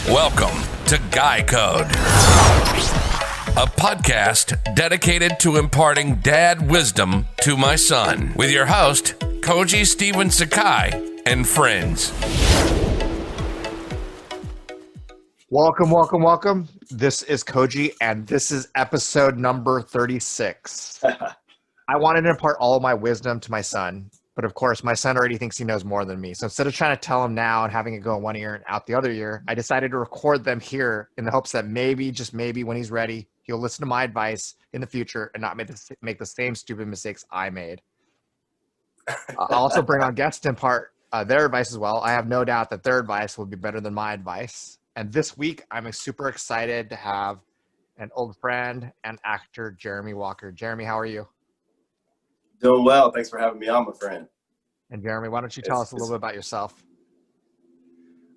Welcome to Guy Code, a podcast dedicated to imparting dad wisdom to my son, with your host, Koji Steven Sakai, and friends. Welcome. This is Koji, and this is episode number 36. I wanted to impart all of my wisdom to my son, but of course, my son already thinks he knows more than me. So instead of trying to tell him now and having it go in one ear and out the other ear, I decided to record them here in the hopes that maybe, just maybe, when he's ready, he'll listen to my advice in the future and not make the same stupid mistakes I made. I'll also bring on guests to impart their advice as well. I have no doubt that their advice will be better than my advice. And this week, I'm super excited to have an old friend and actor, Jeremy Walker. Jeremy, how are you? Doing well. Thanks for having me on, my friend. And Jeremy, why don't you tell us a little bit about yourself?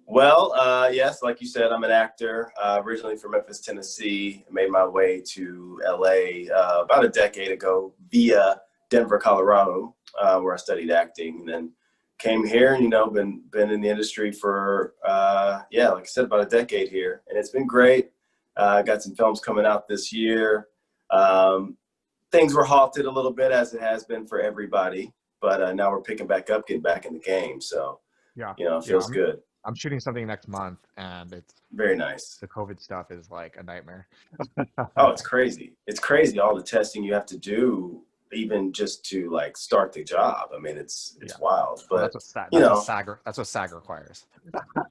Well, yes, like you said, I'm an actor, originally from Memphis, Tennessee. I made my way to LA about a decade ago via Denver, Colorado, where I studied acting, and then came here and, been in the industry for, like I said, about a decade here. And it's been great. Got some films coming out this year. Things were halted a little bit, as it has been for everybody, but now we're picking back up, getting back in the game. So, it feels good. I'm shooting something next month, and it's very nice. The COVID stuff is like a nightmare. Oh, it's crazy. It's crazy. All the testing you have to do, even just to like start the job. I mean, it's wild, but that's what SAG requires.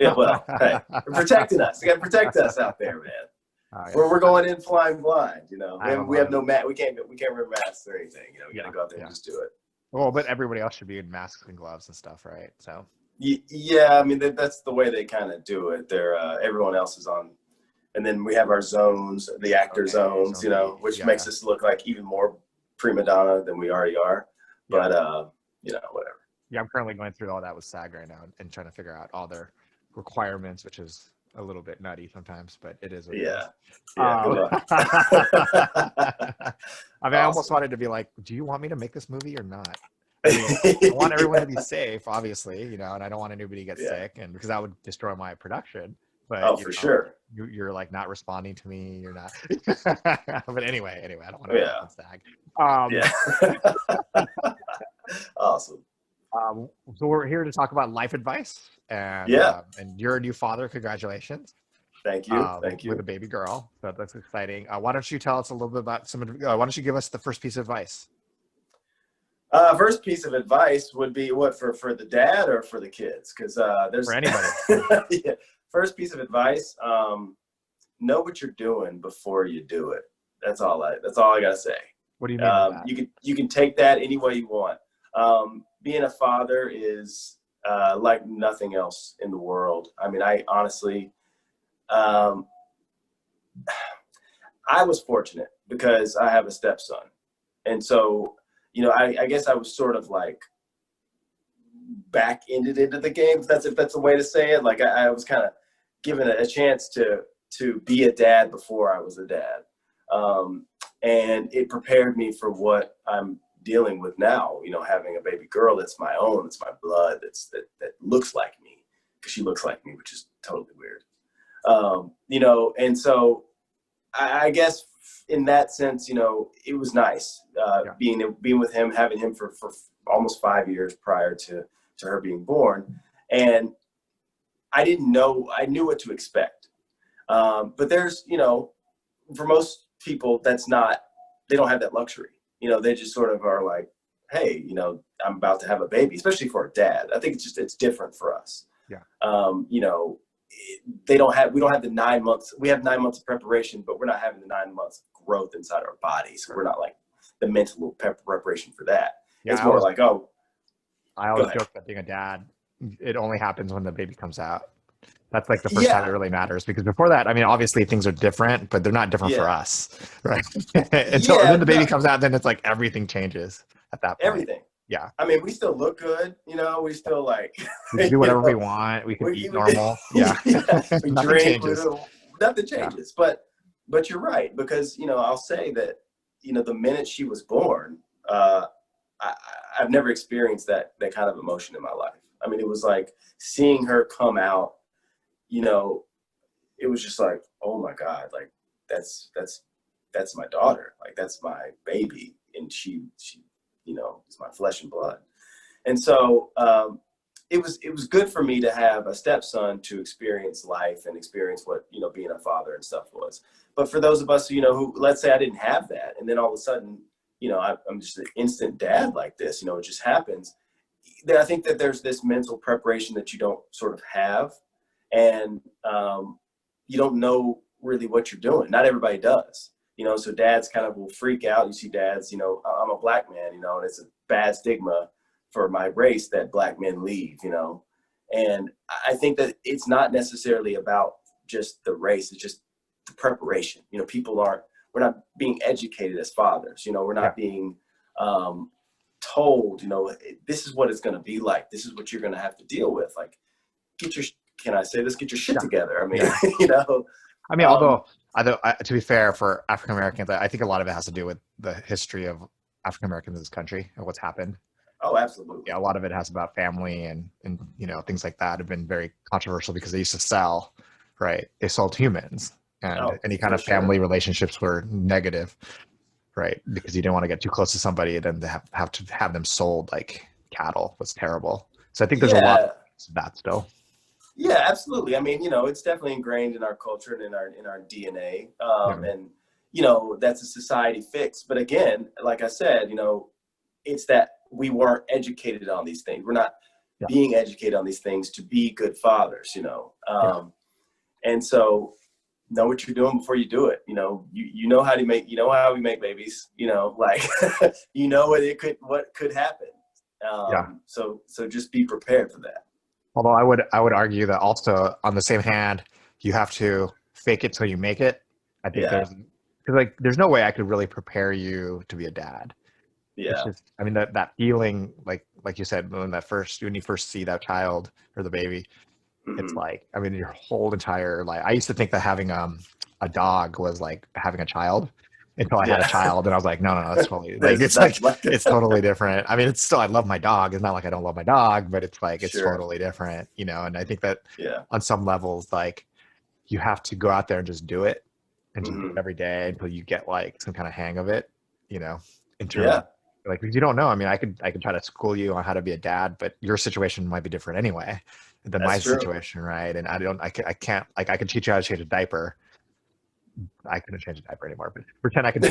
Yeah. Well, hey, they're protecting us. They got to protect us out there, man. We're going in flying blind, we have no we can't wear masks or anything, we got to go out there and just do it. Well, but everybody else should be in masks and gloves and stuff, right? So yeah, I mean, that's the way they kind of do it. They're everyone else is on, and then we have our zones, the actor zones, which makes us look like even more prima donna than we already are. But whatever. Yeah, I'm currently going through all that with SAG right now and trying to figure out all their requirements, which is a little bit nutty sometimes, but it is what it is. Good luck. I mean, I almost wanted to be like, do you want me to make this movie or not? I want everyone to be safe, obviously, and I don't want anybody to get sick, and because that would destroy my production. But for sure. You're like not responding to me. You're not. But anyway, I don't want to SAG. Awesome. So we're here to talk about life advice, and you're a new father. Congratulations! Thank you. Thank you. With a baby girl, so that's exciting. Why don't you tell us a little bit about why don't you give us the first piece of advice? First piece of advice would be what for the dad or for the kids? Because there's for anybody. First piece of advice: know what you're doing before you do it. That's all I gotta say. What do you mean by that? You can take that any way you want. Being a father is like nothing else in the world. I mean, I honestly, I was fortunate because I have a stepson. And so, I guess I was sort of like back-ended into the game, if that's a way to say it. Like I was kind of given a chance to be a dad before I was a dad. And it prepared me for what I'm dealing with now, having a baby girl that's my own, it's my blood, that looks like me, because she looks like me, which is totally weird. And so I guess in that sense, it was nice being with him, having him for almost 5 years prior to her being born. And I knew what to expect. But there's, for most people, they don't have that luxury. They just sort of are like, hey, I'm about to have a baby, especially for a dad. I think it's different for us. Yeah. We don't have the 9 months. We have 9 months of preparation, but we're not having the 9 months of growth inside our bodies. So we're not like the mental preparation for that. Yeah, it's more like, I always joke that being a dad, it only happens when the baby comes out. That's like the first time it really matters, because before that, I mean, obviously things are different, but they're not different for us, right? Until then the baby comes out, then it's like everything changes at that point. Everything. Yeah. I mean, we still look good, we still like we can do whatever we want. We can eat normal. Yeah. We nothing drink, changes. Nothing changes. Yeah. But you're right, because I'll say that the minute she was born, I've never experienced that kind of emotion in my life. I mean, it was like seeing her come out, it was just like, oh my God, like that's my daughter, like that's my baby, and she is my flesh and blood. And so it was good for me to have a stepson to experience life and experience what being a father and stuff was. But for those of us who, let's say I didn't have that, and then all of a sudden I'm just an instant dad like this, it just happens. I think that there's this mental preparation that you don't sort of have, and you don't know really what you're doing. Not everybody does, so dads kind of will freak out. You see dads, I'm a black man, and it's a bad stigma for my race that black men leave, and I think that it's not necessarily about just the race. It's just the preparation. We're not being educated as fathers, we're not being told, this is what it's going to be like. This is what you're going to have to deal with. Like, get your shit together. I mean, I mean, although to be fair, for African Americans, I think a lot of it has to do with the history of African Americans in this country and what's happened. Oh, absolutely. Yeah, a lot of it has about family and things like that have been very controversial because they used to sell, right? They sold humans, and any kind of family relationships were negative, right? Because you didn't want to get too close to somebody and then have to have them sold like cattle was terrible. So I think there's a lot of that still. Yeah, absolutely. I mean, it's definitely ingrained in our culture and in our DNA. And, that's a society fix. But again, like I said, it's that we weren't educated on these things. We're not being educated on these things to be good fathers, And so know what you're doing before you do it. You know how to make, how we make babies, like, what could happen. So just be prepared for that. Although I would argue that also on the same hand, you have to fake it till you make it. I think there's no way I could really prepare you to be a dad. Yeah. It's just, I mean, that feeling, like you said, when you first see that child or the baby, it's like, I mean, your whole entire life. I used to think that having a dog was like having a child until I had a child, and I was like, no, that's totally like it's totally different. I mean, it's still, I love my dog. It's not like I don't love my dog, but it's like it's totally different, And I think that on some levels, like you have to go out there and just do it and just do it every day until you get like some kind of hang of it, in terms of, like, because you don't know. I mean, I could try to school you on how to be a dad, but your situation might be different anyway than my situation, right? And I can't, like, I could teach you how to change a diaper. I couldn't change a diaper anymore, but pretend I could,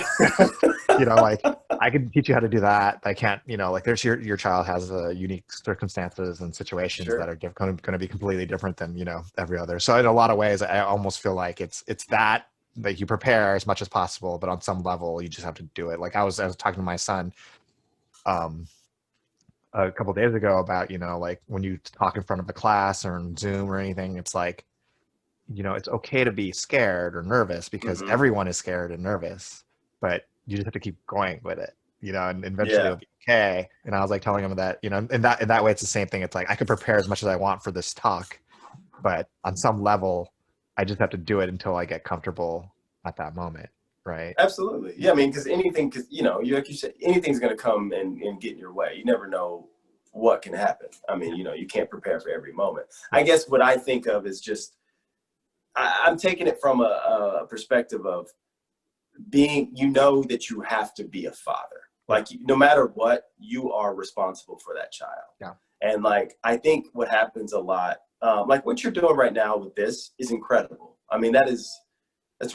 like I could teach you how to do that. I can't, like there's your child has unique circumstances and situations that are going to be completely different than, every other. So in a lot of ways, I almost feel like it's that you prepare as much as possible, but on some level you just have to do it. Like I was talking to my son, a couple of days ago about, like when you talk in front of a class or on Zoom or anything, it's like, it's okay to be scared or nervous because everyone is scared and nervous, but you just have to keep going with it, and eventually it'll be okay. And I was like telling him that, in that way, it's the same thing. It's like, I could prepare as much as I want for this talk, but on some level, I just have to do it until I get comfortable at that moment. Right. Absolutely. Yeah. I mean, because like you said, anything's going to come and get in your way. You never know what can happen. I mean, you can't prepare for every moment. I guess what I think of is just, I'm taking it from a perspective of being, that you have to be a father. Like, no matter what, you are responsible for that child. Yeah. And like, I think what happens a lot, like what you're doing right now with this is incredible. I mean, that's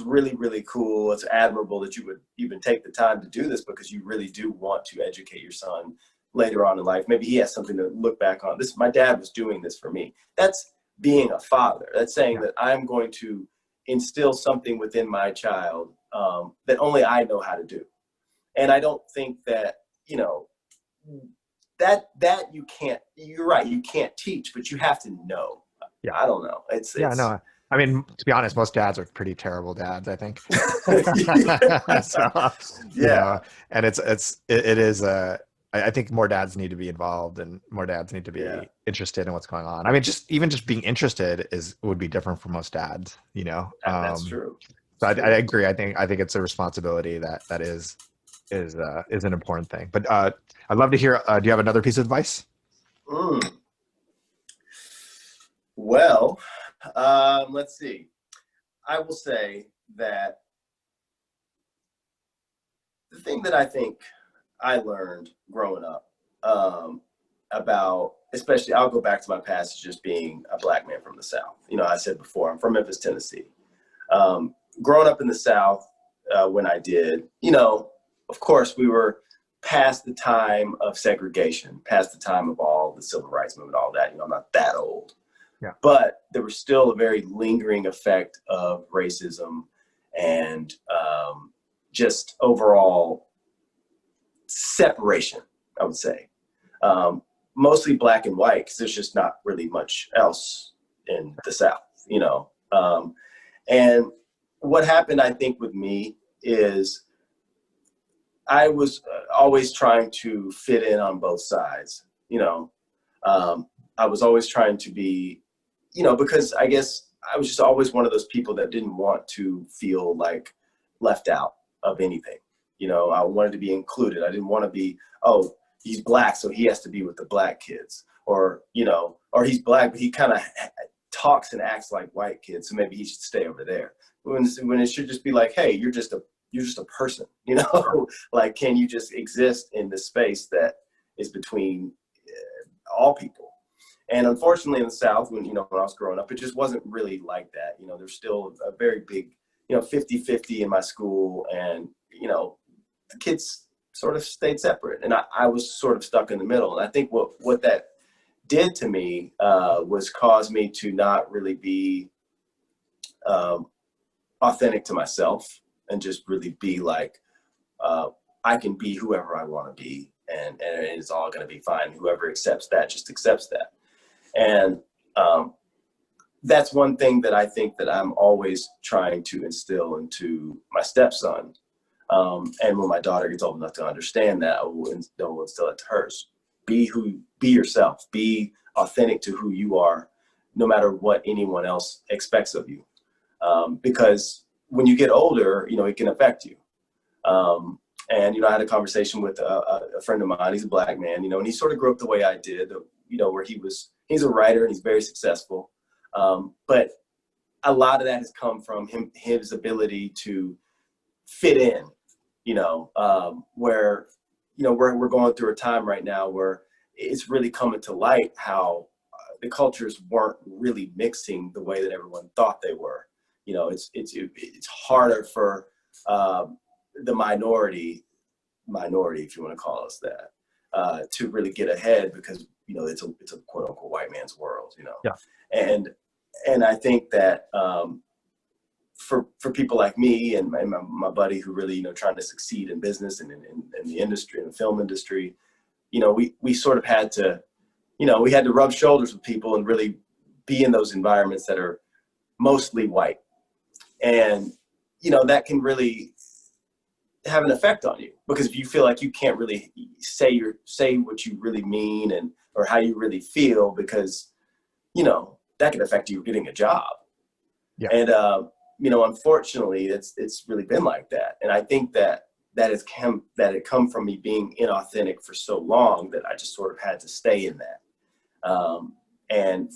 really, really cool. It's admirable that you would even take the time to do this because you really do want to educate your son later on in life. Maybe he has something to look back on. My dad was doing this for me. That's being a father. That's saying that I'm going to instill something within my child that only I know how to do. And I don't think that, that you can't, you're right, you can't teach, but you have to know. Yeah. I don't know. No. I mean, to be honest, most dads are pretty terrible dads, I think. And it is I think more dads need to be involved and more dads need to be interested in what's going on. I mean, just being interested would be different for most dads, That's true. So I agree. I think it's a responsibility that is an important thing. But I'd love to hear. Do you have another piece of advice? Well, let's see. I will say that the thing that I think I learned growing up about, especially, I'll go back to my past as just being a black man from the South. You know, I said before, I'm from Memphis, Tennessee. Growing up in the South, when I did, you know, of course, we were past the time of segregation, past the time of all the civil rights movement, all that. You know, I'm not that old. Yeah. But there was still a very lingering effect of racism and just overall separation, I would say. Mostly black and white, because there's just not really much else in the South, you know. And what happened, I think, with me is I was always trying to fit in on both sides, you know. I was always trying to be, you know, because I guess I was just always one of those people that didn't want to feel like left out of anything. You know, I wanted to be included. I didn't want to be, oh, he's black, so he has to be with the black kids, or, you know, or he's black, but he kind of talks and acts like white kids, so maybe he should stay over there. When it should just be like, hey, you're just a person, you know. Like, can you just exist in the space that is between all people? And unfortunately, in the South, when I was growing up, it just wasn't really like that. You know, there's still a very big, 50-50 in my school, and, you know, the kids sort of stayed separate, and I was sort of stuck in the middle. And I think what that did to me was cause me to not really be authentic to myself, and just really be like, I can be whoever I want to be, and it's all going to be fine. Whoever accepts that just accepts that. And that's one thing that I think that I'm always trying to instill into my stepson. And when my daughter gets old enough to understand that, I will instill it to hers. Be yourself. Be authentic to who you are, no matter what anyone else expects of you. Because when you get older, it can affect you. And, I had a conversation with a friend of mine. He's a black man, and he sort of grew up the way I did, where he's a writer and he's very successful. But a lot of that has come from his ability to fit in, where, we're going through a time right now where it's really coming to light how the cultures weren't really mixing the way that everyone thought they were. It's harder for the minority, if you want to call us that, to really get ahead, because it's a quote unquote white man's world. Yeah. And I think that for people like me and my buddy who really trying to succeed in business and in the industry, in the film industry, we sort of had to we had to rub shoulders with people and really be in those environments that are mostly white. And that can really have an effect on you, because if you feel like you can't really say what you really mean or how you really feel, because that can affect you getting a job. Yeah. And unfortunately it's really been like that. And I think that it come from me being inauthentic for so long that I just sort of had to stay in that. And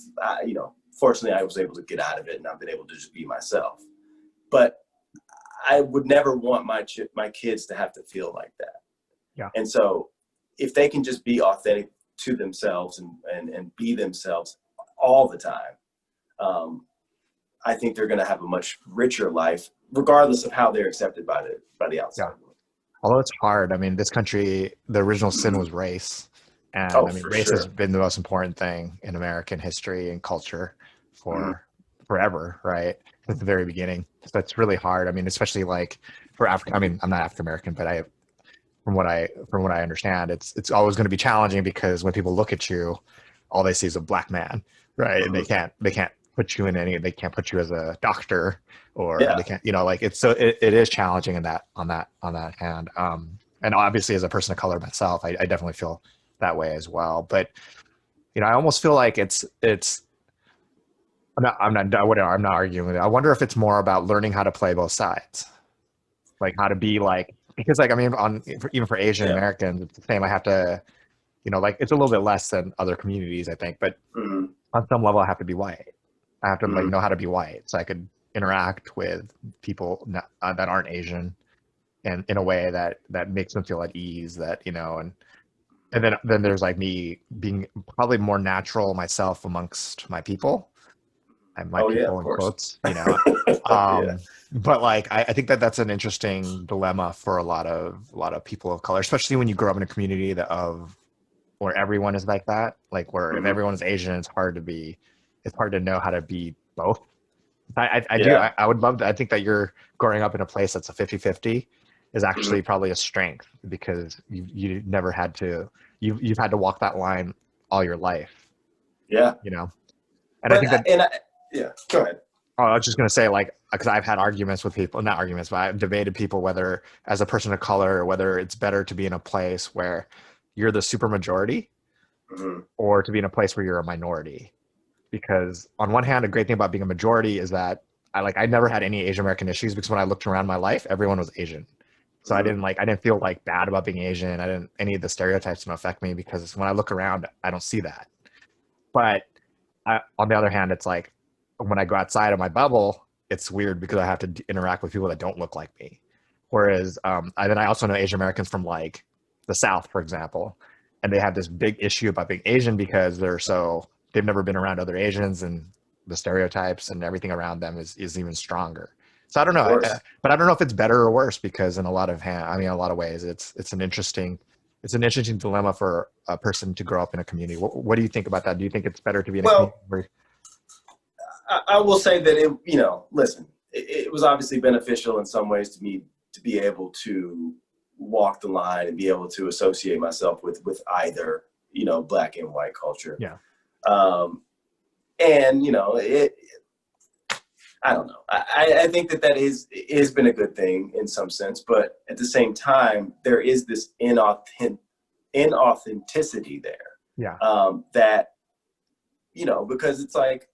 fortunately I was able to get out of it, and I've been able to just be myself. But I would never want my kids to have to feel like that. Yeah. And so if they can just be authentic to themselves and be themselves all the time, I think they're going to have a much richer life, regardless of how they're accepted by the outside world. Although it's hard. I mean, this country, the original sin was race. And race has been the most important thing in American history and culture for forever, right? At the very beginning. So it's really hard. I mean, especially like for Africa. I mean, I'm not African American, but from what I understand, it's always going to be challenging, because when people look at you, all they see is a black man, right? And they can't put you they can't put you as a doctor, or they can't, it is challenging on that hand. And obviously as a person of color myself, I definitely feel that way as well. But, I almost feel like I'm not arguing with it. I wonder if it's more about learning how to play both sides, like how to be like, because like, I mean, even for Asian Americans, it's the same. I have to, like, it's a little bit less than other communities, I think, but on some level I have to be white. I have to like know how to be white, so I could interact with people that aren't Asian, and in a way that makes them feel at ease, that, and then there's like me being probably more natural myself amongst my people, and my Oh yeah, people of in course. quotes, Yeah. but like I think that's an interesting dilemma for a lot of people of color, especially when you grow up in a community where everyone is like that, like where if Mhm. everyone is Asian, it's hard to know how to be both. Yeah. I would love to. I think that you're growing up in a place that's a 50-50 is Mhm. actually probably a strength, because you never had to, you've had to walk that line all your life, Yeah. you know. And I But think that, yeah. Go ahead. oh, I was just gonna say, like, because I've had arguments with people, not arguments, but I've debated people whether, as a person of color, whether it's better to be in a place where you're the super majority Mhm. or to be in a place where you're a minority. Because on one hand, a great thing about being a majority is that I never had any Asian American issues, because when I looked around my life, everyone was Asian. So Mhm. I didn't feel like bad about being Asian. I didn't, any of the stereotypes didn't affect me, because when I look around, I don't see that. But on the other hand, it's like when I go outside of my bubble, it's weird because I have to interact with people that don't look like me. Whereas, then I also know Asian Americans from like the South, for example, and they have this big issue about being Asian because they've never been around other Asians, and the stereotypes and everything around them is even stronger. So I don't Of know, course. but I don't know if it's better or worse, because in a lot of ways, it's an interesting dilemma for a person to grow up in a community. What do you think about that? Do you think it's better to be in a community Well, where, I will say that listen, it was obviously beneficial in some ways to me to be able to walk the line and be able to associate myself with either, black and white culture. yeah, Um, and I don't know. I think that has been a good thing in some sense, but at the same time, there is this inauthenticity there, yeah, that because it's like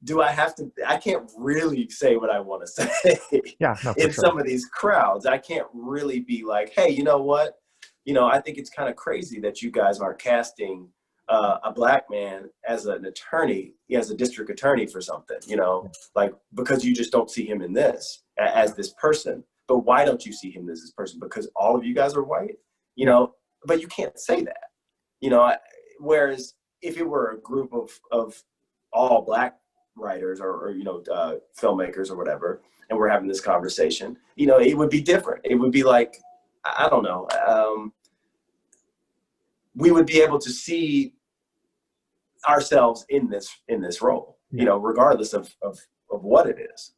do I have to? I can't really say what I want to say yeah, no, for in sure, some of these crowds. I can't really be like, hey, you know what? I think it's kind of crazy that you guys aren't casting a black man as an attorney, as a district attorney for something, yeah, like because you just don't see him in this yeah, as this person. But why don't you see him as this person? Because all of you guys are white, you yeah, know. But you can't say that, you know. Whereas if it were a group of all black writers or filmmakers or whatever, and we're having this conversation, it would be different. It would be like, I don't know, we would be able to see ourselves in this role, yeah, regardless of what it is.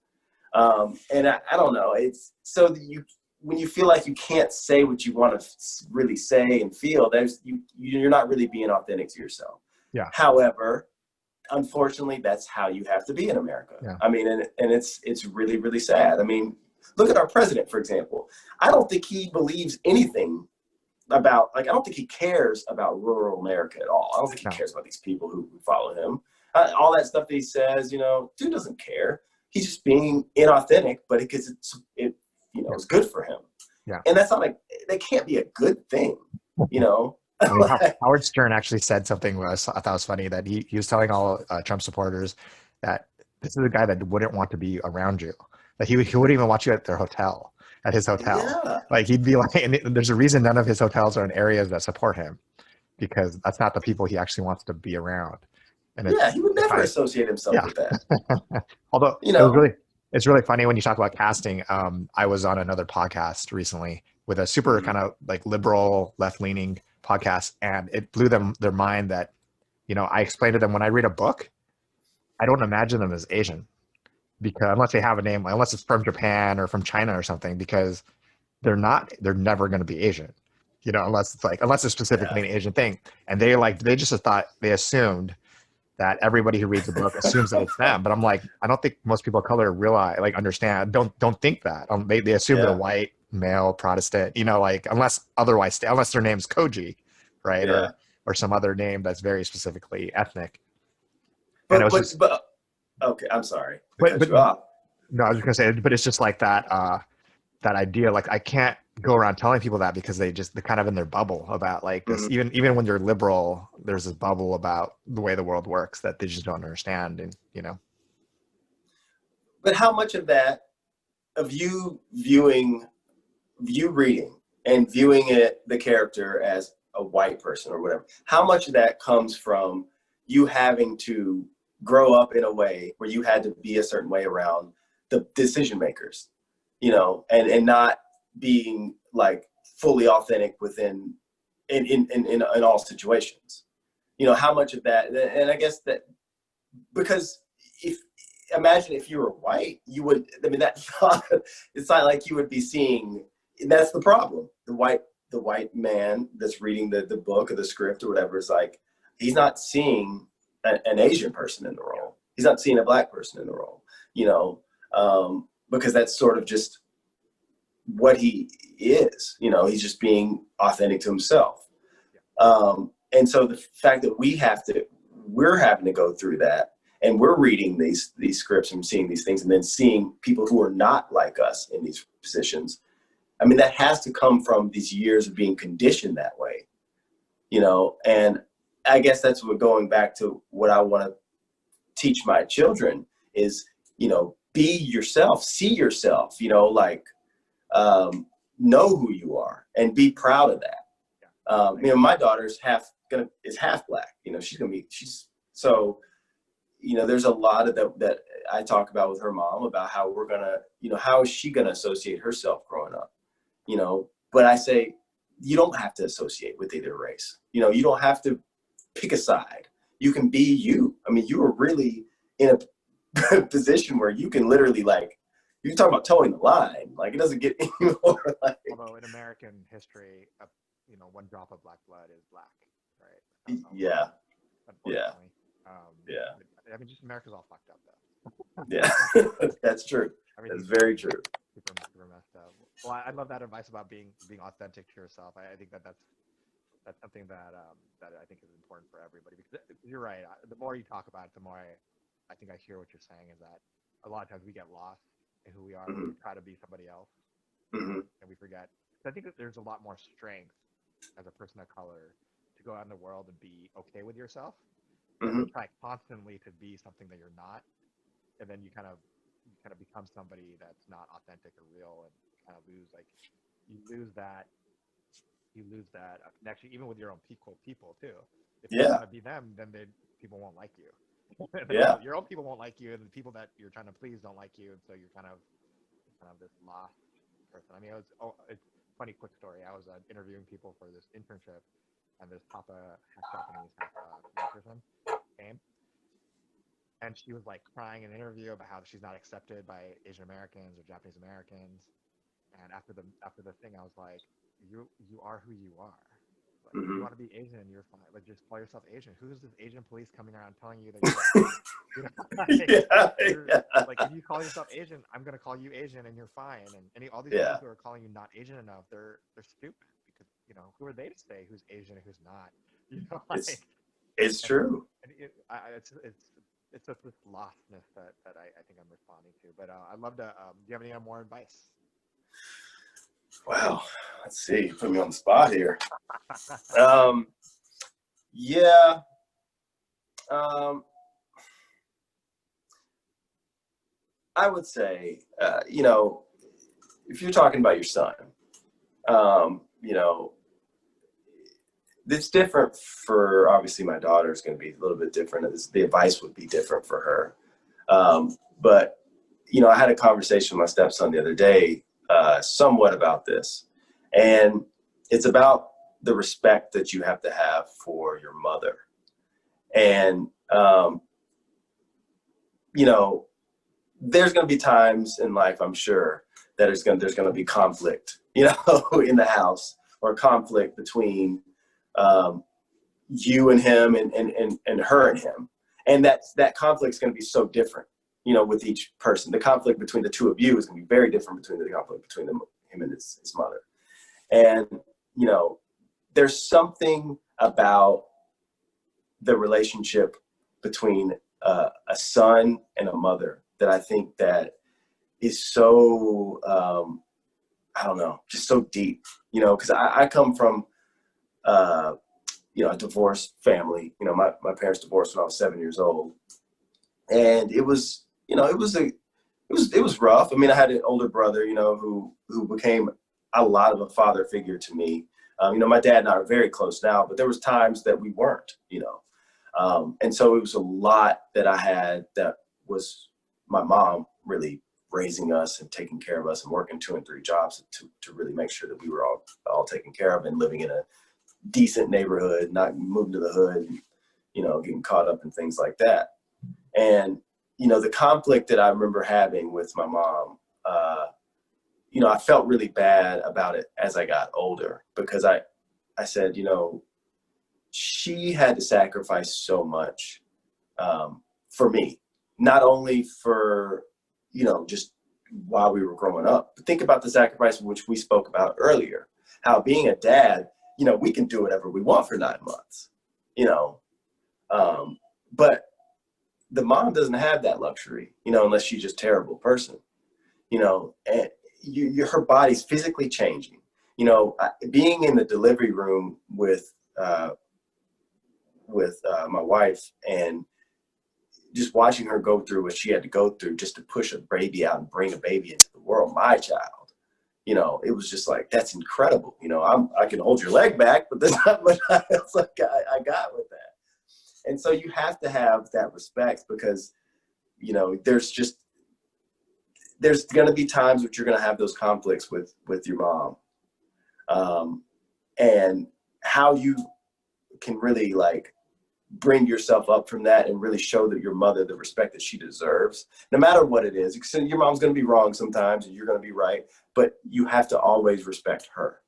And I don't know, it's so that when you feel like you can't say what you want to really say and feel, you're not really being authentic to yourself. yeah, However, unfortunately, that's how you have to be in America. yeah, I mean, and it's really, really sad. I mean, look at our president, for example. I don't think he believes anything about, like, I don't think he cares about rural America at all. I don't think he no, cares about these people who follow him. All that stuff that he says, dude doesn't care. He's just being inauthentic, but because yeah, it's good for him. yeah. And that's not like, that can't be a good thing, you know? I mean, Howard Stern actually said something where I thought was funny, that he was telling all Trump supporters that this is a guy that wouldn't want to be around you. That he wouldn't even want you at at his hotel. Yeah. Like he'd be like, and there's a reason none of his hotels are in areas that support him, because that's not the people he actually wants to be around. And Yeah, he would it's never kind of, associate himself yeah. with that. Although You know, it's really funny when you talk about casting. I was on another podcast recently with a super mhm. kind of like liberal, left leaning podcast, and it blew their mind that, I explained to them, when I read a book, I don't imagine them as Asian, because unless they have a name, unless it's from Japan or from China or something, because they're never going to be Asian, unless it's specifically Yeah. an Asian thing. And they just thought, they assumed that everybody who reads the book assumes that it's them. But I'm like, I don't think most people of color realize, like, understand, don't think that. They assume they're Yeah. white, male, Protestant, like, unless their name's Koji, right? Yeah. Or some other name that's very specifically ethnic. And it But was but just, but okay, I'm sorry to but, cut but you off. no, I was just gonna say, but it's just like that idea. Like, I can't go around telling people that, because they're kind of in their bubble about like this. Mhm. Even when you're liberal, there's this bubble about the way the world works that they just don't understand. And But how much of that, of you reading and viewing the character as a white person or whatever, how much of that comes from you having to grow up in a way where you had to be a certain way around the decision makers, and not being like fully authentic within in all situations, how much of that, and I guess that, because imagine if you were white, you would, I mean, that's not, it's not like you would be seeing, that's the problem. The white man that's reading the book or the script or whatever is like, he's not seeing an Asian person in the role. He's not seeing a black person in the role, because that's sort of just what he is, he's just being authentic to himself. And so the fact that we're having to go through that, and we're reading these scripts and seeing these things, and then seeing people who are not like us in these positions. I mean, that has to come from these years of being conditioned that way, and I guess that's what, going back to what I want to teach my children is, be yourself, see yourself, know who you are and be proud of that. My daughter's is half black, so, there's a lot of that I talk about with her mom about how we're gonna, how is she gonna associate herself growing up, but I say, you don't have to associate with either race. You don't have to pick a side. You can be you. I mean, you are really in a position where you can literally, like, you can talk about towing the line. Like, it doesn't get any more like. Although in American history, one drop of black blood is black, right? Yeah. Yeah. Yeah. I mean, just America's all fucked up, though. Yeah, that's true. That's very true. Super messed up. Well, I love that advice about being authentic to yourself. I think that's something that I think is important for everybody, because you're right. The more you talk about it, the more I think I hear what you're saying, is that a lot of times we get lost in who we are. Mm-hmm. We try to be somebody else, mm-hmm. and we forget. So I think that there's a lot more strength as a person of color to go out in the world and be okay with yourself. Mm-hmm. And try constantly to be something that you're not, and then you kind of become somebody that's not authentic or real, and kind of lose that connection, even with your own people too. If you want to be them, then people won't like you. Yeah, your own people won't like you, and the people that you're trying to please don't like you, and so you're kind of this lost person. I mean, it's a funny quick story. I was interviewing people for this internship, and this Papa, half Japanese, half white person came, and she was like crying in an interview about how she's not accepted by Asian Americans or Japanese Americans. And after the thing, I was like, you are who you are. Like, mm-hmm. If you want to be Asian, you're fine. Like, just call yourself Asian. Who's this Asian police coming around telling you that you're like, if you call yourself Asian, I'm gonna call you Asian, and you're fine. And all these people who are calling you not Asian enough, they're stupid, because who are they to say who's Asian and who's not? It's true. And it's just this lostness that I think I'm responding to. But I'd love to. Do you have any more advice? Wow, let's see. You put me on the spot here. Yeah. I would say, if you're talking about your son, it's different for, obviously my daughter is going to be a little bit different. The advice would be different for her. But, I had a conversation with my stepson the other day, somewhat about this. And it's about the respect that you have to have for your mother. And, there's going to be times in life, I'm sure, that there's going to be conflict, in the house, or conflict between you and him and her and him. And that conflict is going to be so different, with each person. The conflict between the two of you is going to be very different between the conflict between him and his mother. And, there's something about the relationship between a son and a mother that I think that is so, I don't know, just so deep, because I come from, a divorced family. My parents divorced when I was 7 years old. And it was, it it was rough. I mean, I had an older brother, you know, who became a lot of a father figure to me. You know, my dad and I are very close now, but there was times that we weren't, you know. And so it was a lot that I had that was my mom really raising us and taking care of us and working 2 and 3 jobs to really make sure that we were all taken care of and living in a decent neighborhood, not moving to the hood, and, you know, getting caught up in things like that. And, you know, the conflict that I remember having with my mom, you know, I felt really bad about it as I got older, because I said, you know, she had to sacrifice so much for me, not only for, you know, just while we were growing up, but think about the sacrifice which we spoke about earlier, how being a dad, you know, we can do whatever we want for 9 months, you know, but the mom doesn't have that luxury, you know, unless she's just a terrible person, you know, and her body's physically changing, you know, being in the delivery room with my wife and just watching her go through what she had to go through just to push a baby out and bring a baby into the world, my child, you know, it was just like, that's incredible. You know, I can hold your leg back, but there's not much else I got with that. And so you have to have that respect, because, you know, there's going to be times which you're going to have those conflicts with your mom. And how you can really like bring yourself up from that and really show that your mother the respect that she deserves, no matter what it is. Your mom's going to be wrong sometimes and you're going to be right, but you have to always respect her.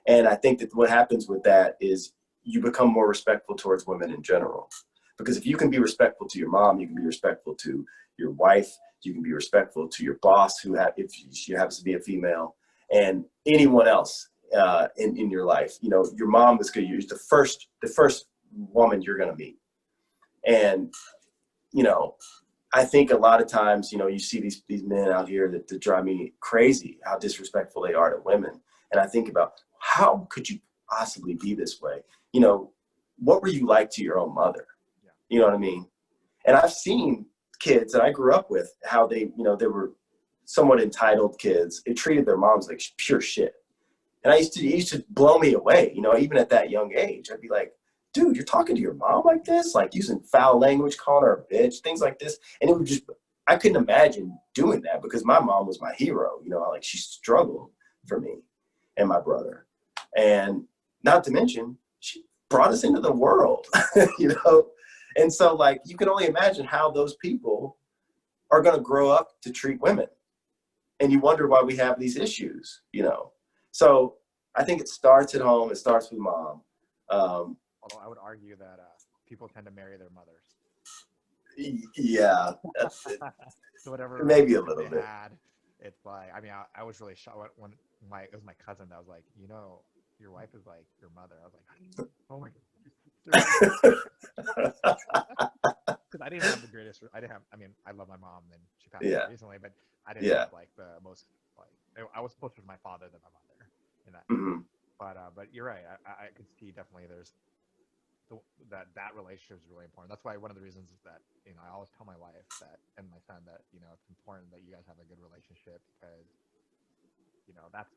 And I think that what happens with that is you become more respectful towards women in general. Because if you can be respectful to your mom, you can be respectful to your wife, you can be respectful to your boss, if she happens to be a female, and anyone else in your life. You know, your mom is going to use the first woman you're going to meet. And, you know, I think a lot of times, you know, you see these men out here that drive me crazy, how disrespectful they are to women. And I think about, how could you possibly be this way? You know, what were you like to your own mother? Yeah. You know what I mean? And I've seen kids that I grew up with, how they, you know, they were somewhat entitled kids. They treated their moms like pure shit. And it used to blow me away, you know, even at that young age. I'd be like, dude, you're talking to your mom like this, like using foul language, calling her a bitch, things like this. And it would just, I couldn't imagine doing that, because my mom was my hero, you know, like she struggled for me and my brother. And not to mention, she brought us into the world, you know? And so like, you can only imagine how those people are going to grow up to treat women. And you wonder why we have these issues, you know? So I think it starts at home. It starts with mom. Although I would argue that people tend to marry their mothers. Yeah. So whatever maybe a little bit. It's like, I mean, I was really shocked when it was my cousin that was like, you know, your wife is like your mother. I was like, oh my God. Because I didn't have the greatest. I mean, I love my mom, and she passed away recently, but I didn't have like the most, like, I was closer to my father than my mother in that. Mm-hmm. But you're right. I could see definitely there's that relationship is really important. That's why one of the reasons is that, you know, I always tell my wife that, and my son, that, you know, it's important that you guys have a good relationship, because, you know, that's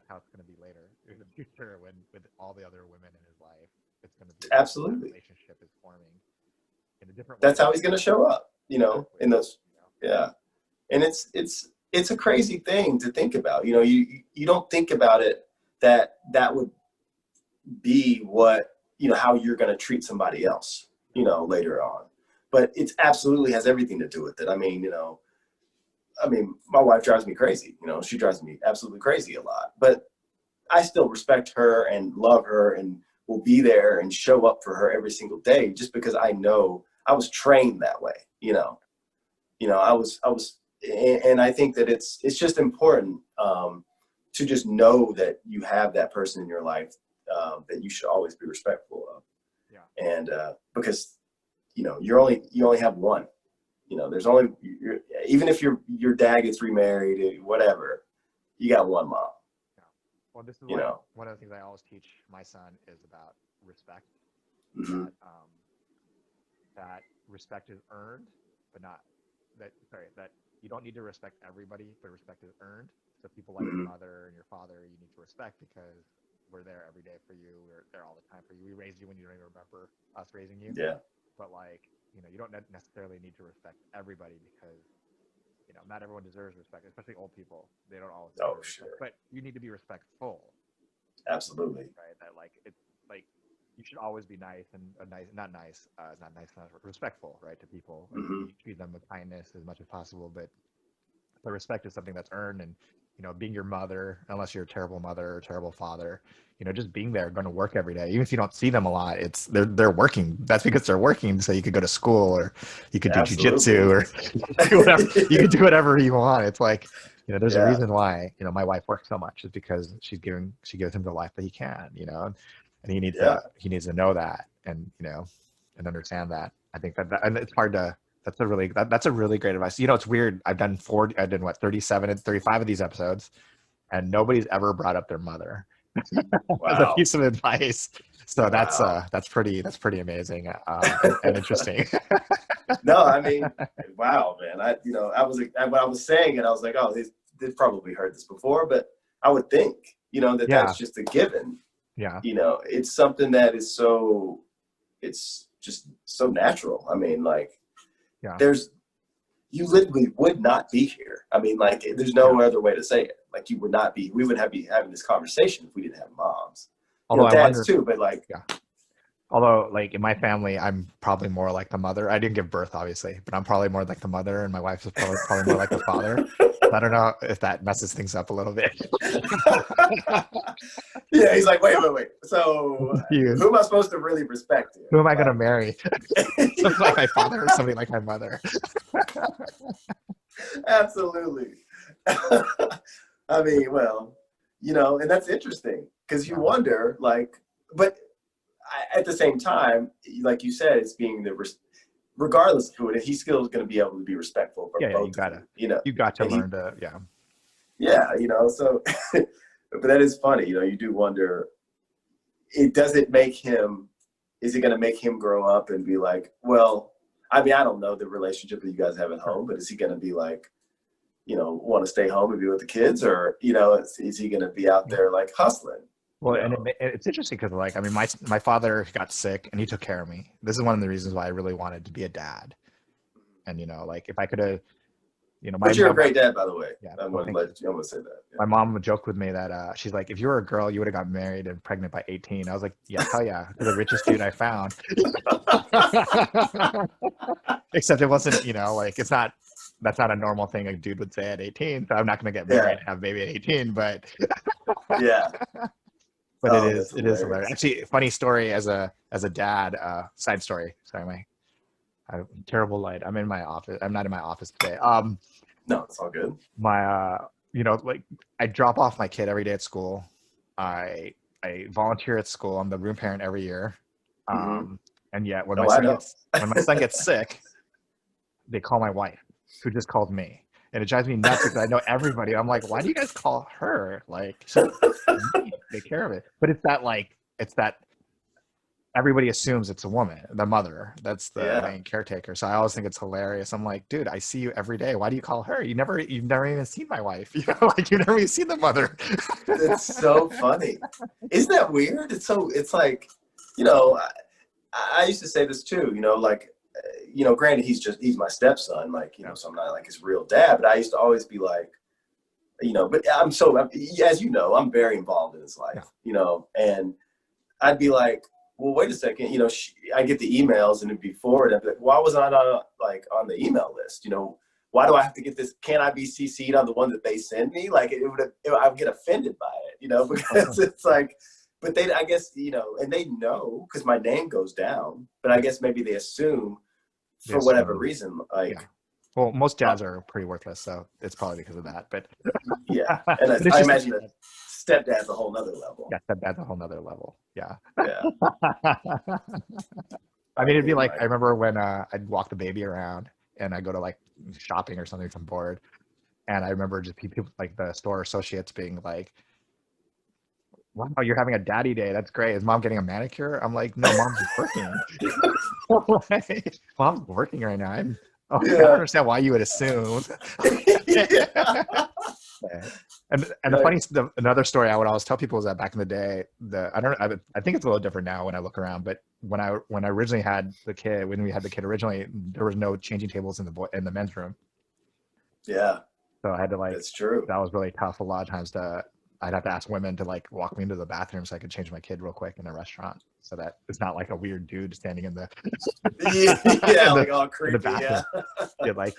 how it's gonna be later in the future when with all the other women in his life. It's gonna be absolutely, that relationship is forming in a different way. That's how he's gonna show up, you know, in those, yeah. And it's a crazy thing to think about. You know, you don't think about it that would be what, you know, how you're going to treat somebody else, you know, later on. But it absolutely has everything to do with it. I mean, you know, my wife drives me crazy. You know, she drives me absolutely crazy a lot. But I still respect her and love her and will be there and show up for her every single day, just because I know I was trained that way. You know, I was, and I think that it's just important to just know that you have that person in your life that you should always be respectful of. Yeah. And because, you know, you only have one. You know, there's only, even if your dad gets remarried, whatever, you got one mom. Yeah. Well, this is one of the things I always teach my son is about respect. Mm-hmm. That respect is earned, but not that you don't need to respect everybody, but respect is earned. So people like your mother and your father, you need to respect because we're there every day for you. We're there all the time for you. We raised you when you don't even remember us raising you. Yeah. But like, you don't necessarily need to respect everybody because, not everyone deserves respect, especially old people. They don't always deserve respect. But you need to be respectful. Absolutely. Right. That like it's like you should always be nice and not respectful, right, to people. You treat them with kindness as much as possible, but respect is something that's earned. And being your mother, unless you're a terrible mother or a terrible father, just being there, going to work every day, even if you don't see them a lot, it's they're working. That's because they're working. So you could go to school, or you could do jujitsu, or do whatever. You could do whatever you want. It's like, there's a reason why my wife works so much, is because she gives him the life that he can, and he needs to know that, and and understand that. I think that and it's hard to. That's a really great advice. It's weird. I've done 37 and 35 of these episodes, and nobody's ever brought up their mother as a piece of advice. So that's pretty amazing and interesting. No, I mean, wow, man. When I was saying it, I was like, oh, they've probably heard this before, but I would think, that's just a given. Yeah. It's something that is it's just so natural. I mean, like, you literally would not be here. I mean, like, there's no other way to say it. Like, we would be having this conversation if we didn't have moms. Although dads too, but like, although like in my family, I'm probably more like the mother. I didn't give birth, obviously, but I'm probably more like the mother, and my wife is probably more like the father. I don't know if that messes things up a little bit. Yeah, he's like, wait. So who am I supposed to really respect here? Who am I going to marry? Somebody like my father or somebody like my mother? Absolutely. I mean, well, and that's interesting because you wonder, like, but at the same time, like you said, it's being regardless of who it is, he's still going to be able to be respectful. For both you got to learn to, so, but that is funny. You do wonder, is it going to make him grow up and be like, well, I mean, I don't know the relationship that you guys have at home, but is he going to be like, want to stay home and be with the kids, or, is he going to be out there like hustling? Well, and it's interesting because, like, I mean, my father got sick and he took care of me. This is one of the reasons why I really wanted to be a dad. And, like, if I could have, but you're a great dad, by the way. Yeah, I'm going to say that. Yeah. My mom joked with me that she's like, if you were a girl, you would have got married and pregnant by 18. I was like, yeah, hell yeah. You're the richest dude I found. Except it wasn't, like, that's not a normal thing a dude would say at 18. So I'm not going to get married and have a baby at 18, but yeah. But it is hilarious. Actually, funny story as a dad, side story. Sorry, my terrible light. I'm in my office. I'm not in my office today. No, it's all good. My like, I drop off my kid every day at school. I volunteer at school. I'm the room parent every year. And yet when my son gets sick, they call my wife, who just called me. And it drives me nuts because I know everybody. I'm like, why do you guys call her? Like, so take care of it. But it's that everybody assumes it's a woman, the mother. That's the main caretaker. So I always think it's hilarious. I'm like, dude, I see you every day. Why do you call her? You've never even seen my wife. Like, you've never even seen the mother. It's so funny. Isn't that weird? It's like, I used to say this too, like, granted, he's my stepson, like, so I'm not like his real dad, but I used to always be like, but as you know, I'm very involved in his life, and I'd be like, well, wait a second, I get the emails and it'd be forwarded. I'd be like, why wasn't I on the email list? Why do I have to get this? Can't I be CC'd on the one that they send me? Like, I would get offended by it, because it's like, but I guess, and they know because my name goes down, but I guess maybe they assume for whatever reason, like, well, most dads are pretty worthless, so it's probably because of that. But yeah, and I imagine that stepdad's a whole nother level. Yeah, stepdad's a whole nother level. Yeah. Yeah. I mean, it'd be like, I remember when I'd walk the baby around and I go to like shopping or something, if I'm bored, and I remember just people like the store associates being like, wow, you're having a daddy day. That's great. Is mom getting a manicure? I'm like, no, mom's working. Mom's working right now. Oh, I Yeah. don't understand why you would assume. Yeah. And another story I would always tell people is that back in the day, I think it's a little different now when I look around, but when I originally had the kid, when we had the kid originally, there was no changing tables in the men's room. Yeah, So I had to that's true. that was really tough. A lot of times I'd have to ask women to like walk me into the bathroom so I could change my kid real quick in a restaurant, so that it's not like a weird dude standing in the Yeah, in like all in the creepy. bathroom. Yeah. You'd like,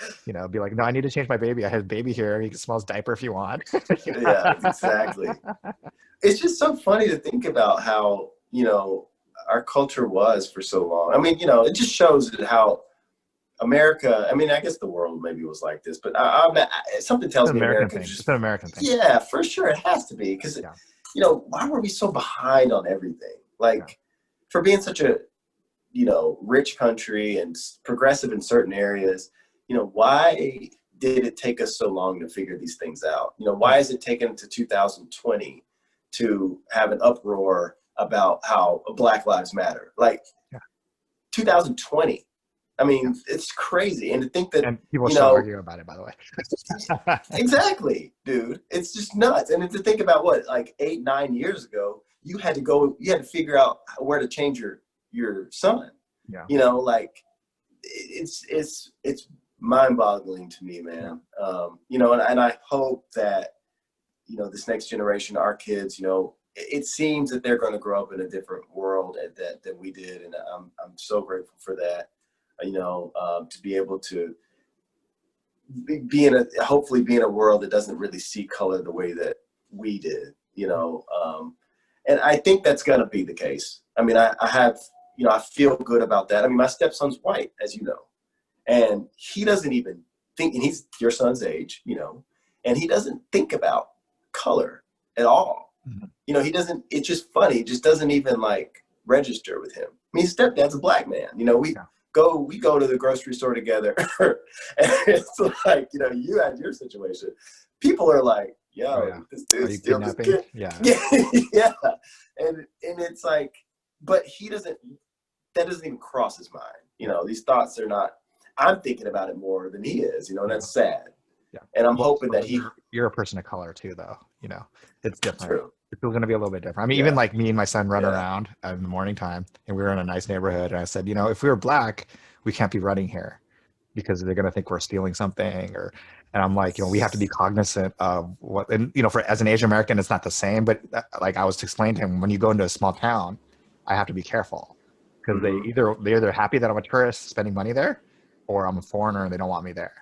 be like, no, I need to change my baby. I have a baby here. You can smell his diaper if you want. Yeah, exactly. It's just so funny to think about how, our culture was for so long. I mean, it just shows how America, I mean, I guess the world maybe was like this, but something tells me America It's just, an American thing. yeah, for sure. It has to be because, why were we so behind on everything? Like for being such a, rich country and progressive in certain areas, why did it take us so long to figure these things out? Why is it taken to 2020 to have an uproar about how Black Lives Matter? Like 2020. I mean, it's crazy. And to think that, and people still argue about it, by the way. Exactly, dude. It's just nuts. And to think about what, like 8-9 years ago, you had to figure out where to change your son. Yeah. Like it's mind-boggling to me, man. And I hope that, this next generation, our kids, it seems that they're going to grow up in a different world than we did. And I'm so grateful for that. To be able to hopefully be in a world that doesn't really see color the way that we did, and I think that's going to be the case. I mean, I have, I feel good about that. I mean, my stepson's white, as you know, and he doesn't even think, and he's your son's age, and he doesn't think about color at all. Mm-hmm. He doesn't, it's just funny. It just doesn't even like register with him. I mean, his stepdad's a Black man, we go to the grocery store together and it's like, you had your situation. People are like, yo, this dude's still this kid. Yeah. Yeah. And it's like, but that doesn't even cross his mind. These thoughts are not, I'm thinking about it more than he is, and that's sad. Yeah. And I'm hoping that you're a person of color too, though, it's different. True. It's going to be a little bit different. I mean, even like me and my son run around in the morning time, and we were in a nice neighborhood, and I said, if we were Black, we can't be running here because they're going to think we're stealing something, and I'm like, we have to be cognizant of what, and as an Asian American, it's not the same, but like I was explaining to him, when you go into a small town, I have to be careful because they're either happy that I'm a tourist spending money there, or I'm a foreigner and they don't want me there.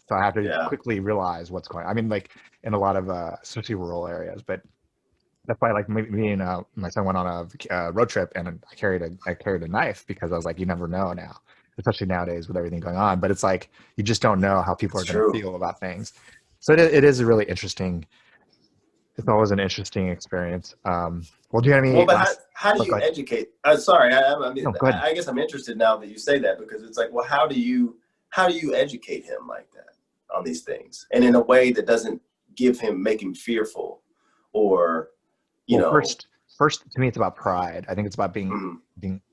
So I have to quickly realize what's going on. I mean, like in a lot of especially rural areas, but that's why, like, me and my son went on a road trip, and I carried a knife because I was like, you never know now, especially nowadays with everything going on. But it's like you just don't know how people are going to feel about things. So it is a really interesting. It's always an interesting experience. Well, do you have any? Well, but how do you educate? Sorry, I guess I'm interested now that you say that, because it's like, well, how do you educate him like that on these things, and in a way that doesn't make him fearful, or First, to me, it's about pride. I think it's about being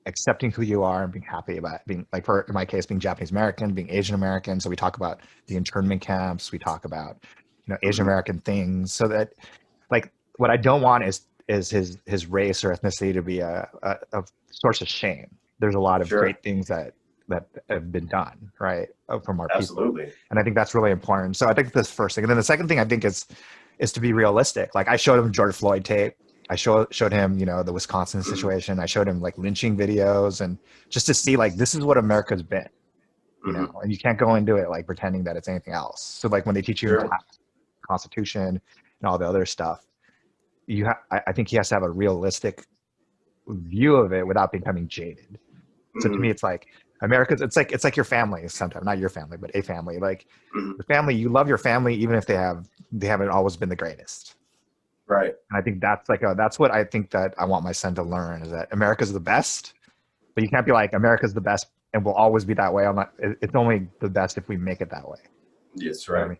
accepting who you are and being happy about being, like, in my case, being Japanese American, being Asian American. So we talk about the internment camps. We talk about, Asian American things. So that, like, what I don't want is his race or ethnicity to be a source of shame. There's a lot of great things that have been done, right, from our people. And I think that's really important. So I think that's the first thing. And then the second thing I think is to be realistic. Like, I showed him George Floyd tape. I showed him, the Wisconsin situation. I showed him like lynching videos, and just to see, like, this is what America's been, and you can't go into it like pretending that it's anything else. So like when they teach you the Constitution and all the other stuff, I think he has to have a realistic view of it without becoming jaded. So to me, it's like it's like your family sometimes, not your family, but a family. Like the family, you love your family even if they haven't always been the greatest. Right. And I think that's what I think that I want my son to learn, is that America's the best, but you can't be like, America's the best and will always be that way. It's only the best if we make it that way. Yes, right. You know what I mean?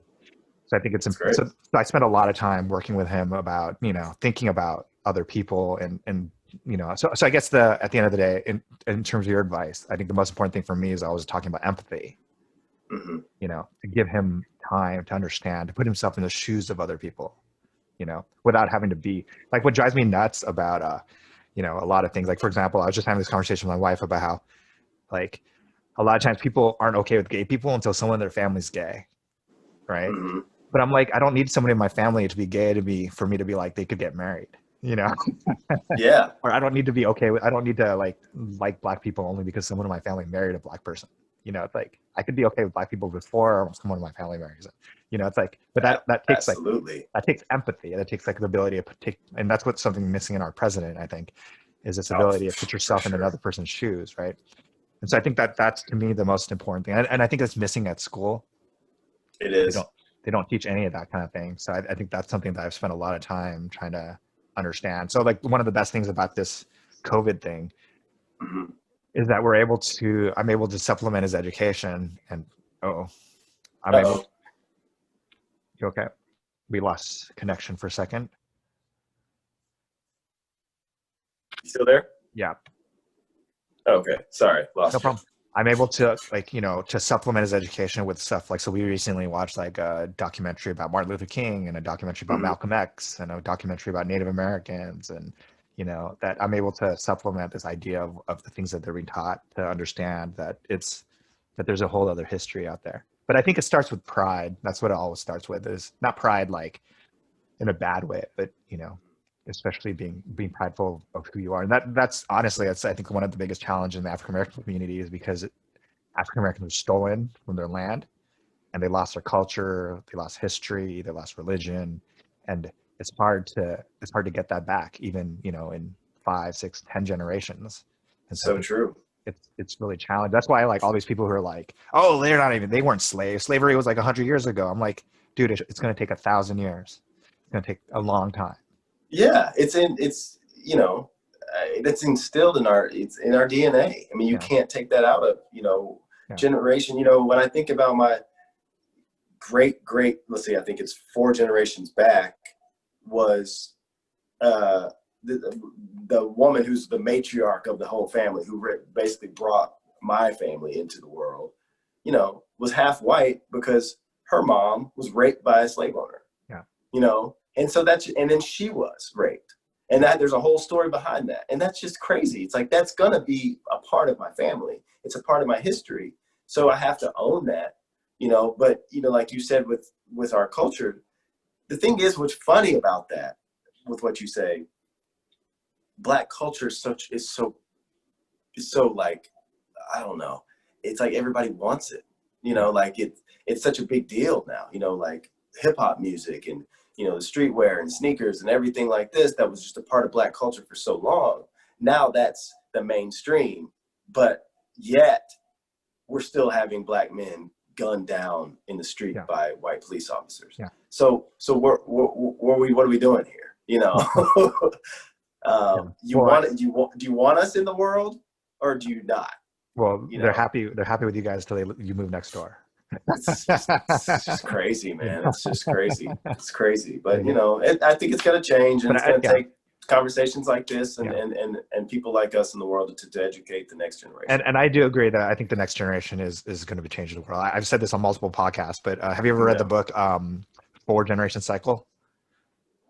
So I think it's important. So I spent a lot of time working with him about, thinking about other people and so I guess at the end of the day, in terms of your advice, I think the most important thing for me is always talking about empathy. you know, to give him time to understand, to put himself in the shoes of other people, you know, without having to be like, what drives me nuts about, you know, a lot of things. Like, for example, I was just having this conversation with my wife about how, like, a lot of times people aren't okay with gay people until someone in their family's gay, right? Mm-hmm. But I'm like, I don't need somebody in my family to be gay for me to be like, they could get married, you know? Yeah. Or I don't need to be okay with, I don't need to like black people only because someone in my family married a black person. You know, it's like, I could be okay with black people before someone in my family marries it. You know, it's like, but that takes Absolutely. that takes empathy, and it takes like the ability to take, and that's what's something missing in our president, I think, is this ability to put yourself in another person's shoes, right? And so I think that's to me the most important thing, and I think it's missing at school. It is. They don't teach any of that kind of thing. So I think that's something that I've spent a lot of time trying to understand. So like one of the best things about this COVID thing is that I'm able to supplement his education, and you okay? We lost connection for a second. You still there? Yeah. Okay. Sorry. Lost No you. problem. I'm able to, like, you know, to supplement his education with stuff like, so we recently watched like a documentary about Martin Luther King and a documentary about Malcolm X and a documentary about Native Americans, and you know, that I'm able to supplement this idea of the things that they're being taught, to understand that there's a whole other history out there. But I think it starts with pride. That's what it always starts with, is not pride like in a bad way, but you know, especially being prideful of who you are. And that's honestly, that's, I think, one of the biggest challenges in the African American community, is because African Americans were stolen from their land, and they lost their culture, they lost history, they lost religion, and it's hard to get that back, even, you know, in 5, 6, 10 generations. And So true. It's really challenging. That's why I like all these people who are like, oh, they weren't slaves. Slavery was like 100 years ago. I'm like, dude, it's going to take 1,000 years. It's going to take a long time. Yeah, it's you know, it's instilled in our DNA. I mean, you can't take that out of, you know, generation. You know, when I think about my great, let's see, I think it's 4 generations back, was the woman who's the matriarch of the whole family, who basically brought my family into the world, you know, was half white because her mom was raped by a slave owner. Yeah. You know, and so and then she was raped, and there's a whole story behind that, and that's just crazy. It's like, that's gonna be a part of my family. It's a part of my history, so I have to own that, you know. But you know, like you said, with our culture, the thing is, what's funny about that, with what you say, Black culture is so like, I don't know, it's like everybody wants it, you know, like it's such a big deal now, you know, like hip hop music and, you know, the streetwear and sneakers and everything like this, that was just a part of Black culture for so long. Now that's the mainstream, but yet we're still having Black men gunned down in the street by white police officers. Yeah. So what are we doing here? You know, do you want us in the world, or do you not? Well, they're happy with you guys till you move next door. It's just crazy, man. It's just crazy. It's crazy. But you know, I think it's going to change, and it's going to take conversations like this and people like us in the world to educate the next generation. And I do agree that I think the next generation is going to be changing the world. I've said this on multiple podcasts, but have you ever read the book 4 Generation Cycle?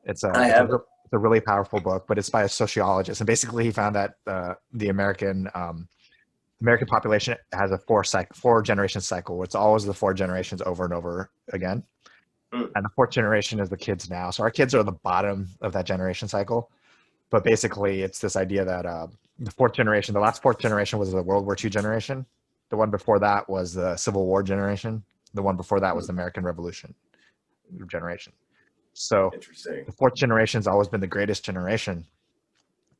It's a really powerful book, but it's by a sociologist, and basically he found that the American population has a 4 generation cycle, where it's always the 4 generations over and over again. And the 4th generation is the kids now. So our kids are the bottom of that generation cycle. But basically it's this idea that the last 4th generation was the World War II generation. The one before that was the Civil War generation. The one before that was the American Revolution generation. So interesting. The 4th generation has always been the greatest generation.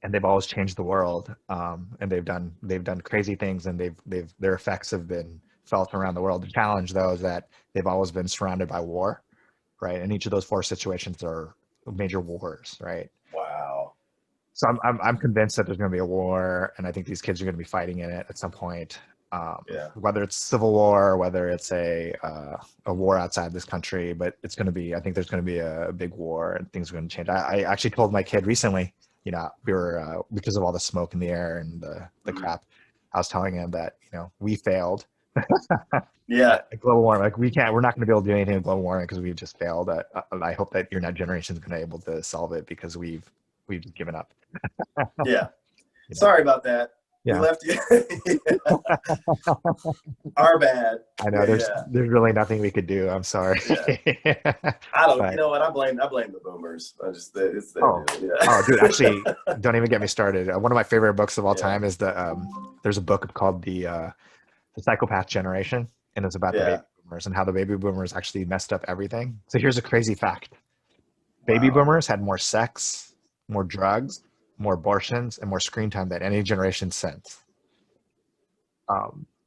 And they've always changed the world, and they've done crazy things, and their effects have been felt around the world. The challenge, though, is that they've always been surrounded by war, right? And each of those 4 situations are major wars, right? Wow. So I'm convinced that there's going to be a war, and I think these kids are going to be fighting in it at some point. Whether it's civil war, or whether it's a war outside this country, but it's going to be. I think there's going to be a big war, and things are going to change. I actually told my kid recently. You know, we were because of all the smoke in the air and the crap. I was telling him that, you know, we failed Yeah. Global warming, like we're not going to be able to do anything with global warming because we've just failed. I hope that your next generation is going to be able to solve it because we've given up. Yeah. You know? Sorry about that. We Yeah. left you. Our bad. I know there's really nothing we could do. I'm sorry. Yeah. I don't. But, you know what? I blame the boomers. oh, dude! Actually, don't even get me started. One of my favorite books of all time is there's a book called the Psychopath Generation, and it's about the baby boomers and how the baby boomers actually messed up everything. So here's a crazy fact: baby boomers had more sex, more drugs, more abortions, and more screen time than any generation since.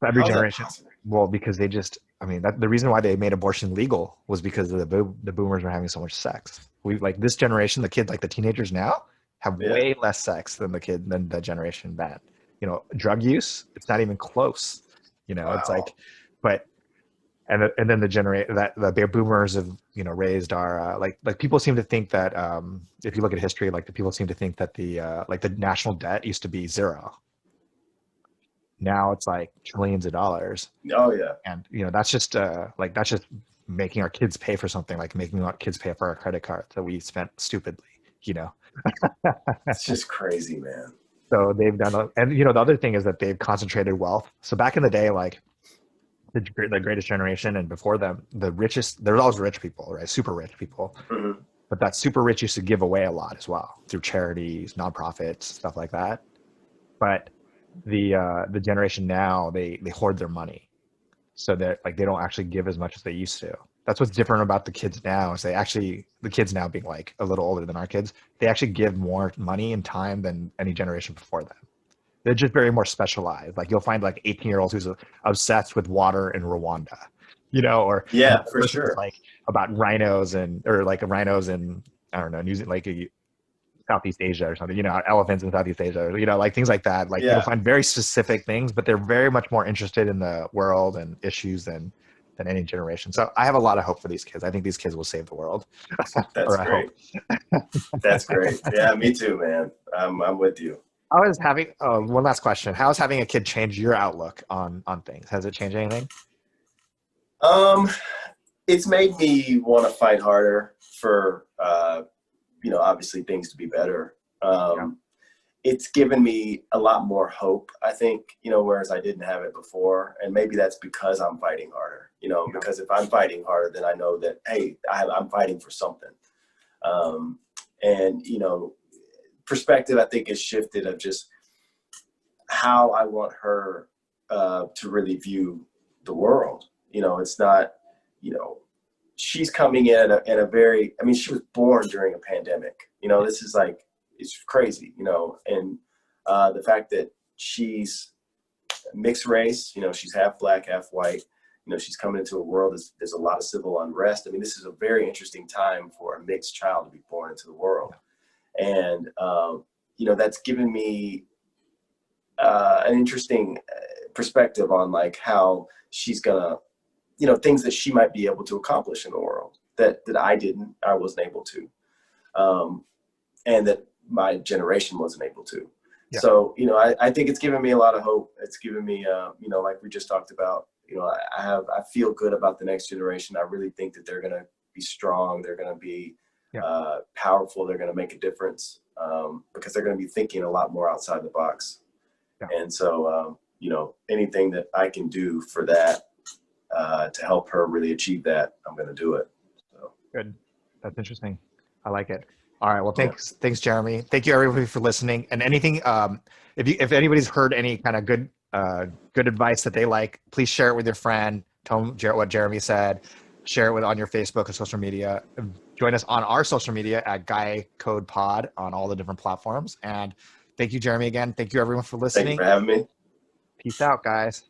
Every generation. Well, because they just, the reason why they made abortion legal was because the boomers were having so much sex. We like this generation, the kids, like the teenagers now, have way less sex than the generation then. Drug use, it's not even close. It's like, but and then the boomers have raised our like people seem to think that if you look at history, like the people seem to think that the national debt used to be zero. Now it's like trillions of dollars. Oh yeah. And that's just making our kids pay for something, like making our kids pay for our credit card that we spent stupidly. It's just crazy, man. So they've done, and the other thing is that they've concentrated wealth. So back in the day, like the greatest generation and before them, the richest, there's always rich people, right? Super rich people. Mm-hmm. But that super rich used to give away a lot as well through charities, nonprofits, stuff like that. But the generation now, they hoard their money, so that like they don't actually give as much as they used to. That's what's different about the kids now, is the kids now being like a little older than our kids, they actually give more money and time than any generation before them. They're just very more specialized. Like you'll find like 18-year-olds who's obsessed with water in Rwanda, or for sure, like about rhinos and I don't know, New Zealand, like Southeast Asia or something, elephants in Southeast Asia, like things like that. Like you'll find very specific things, but they're very much more interested in the world and issues than any generation. So I have a lot of hope for these kids. I think these kids will save the world. That's great. That's great. Yeah, me too, man. I'm with you. I was having one last question. How has having a kid changed your outlook on things? Has it changed anything? It's made me want to fight harder for obviously things to be better. It's given me a lot more hope, I think, whereas I didn't have it before. And maybe that's because I'm fighting harder, because if I'm fighting harder, then I know that, hey, I'm fighting for something. And perspective, I think, has shifted of just how I want her to really view the world. It's not, she's coming in at a very, she was born during a pandemic. This is like, it's crazy, and the fact that she's mixed race, she's half black, half white, she's coming into a world, there's a lot of civil unrest. This is a very interesting time for a mixed child to be born into the world. And, that's given me an interesting perspective on like how she's gonna, things that she might be able to accomplish in the world that I wasn't able to. And that my generation wasn't able to. Yeah. So, I think it's given me a lot of hope. It's given me, like we just talked about, I feel good about the next generation. I really think that they're going to be strong. They're going to be powerful. They're going to make a difference because they're going to be thinking a lot more outside the box. Yeah. And so, anything that I can do for that to help her really achieve that, I'm going to do it. So. Good. That's interesting. I like it. All right. Well, thanks, Jeremy. Thank you, everybody, for listening. And anything, if anybody's heard any kind of good advice that they like, please share it with your friend. Tell them what Jeremy said. Share it on your Facebook or social media. Join us on our social media at Guy Code Pod on all the different platforms. And thank you, Jeremy, again. Thank you, everyone, for listening. Thank you for having me. Peace out, guys.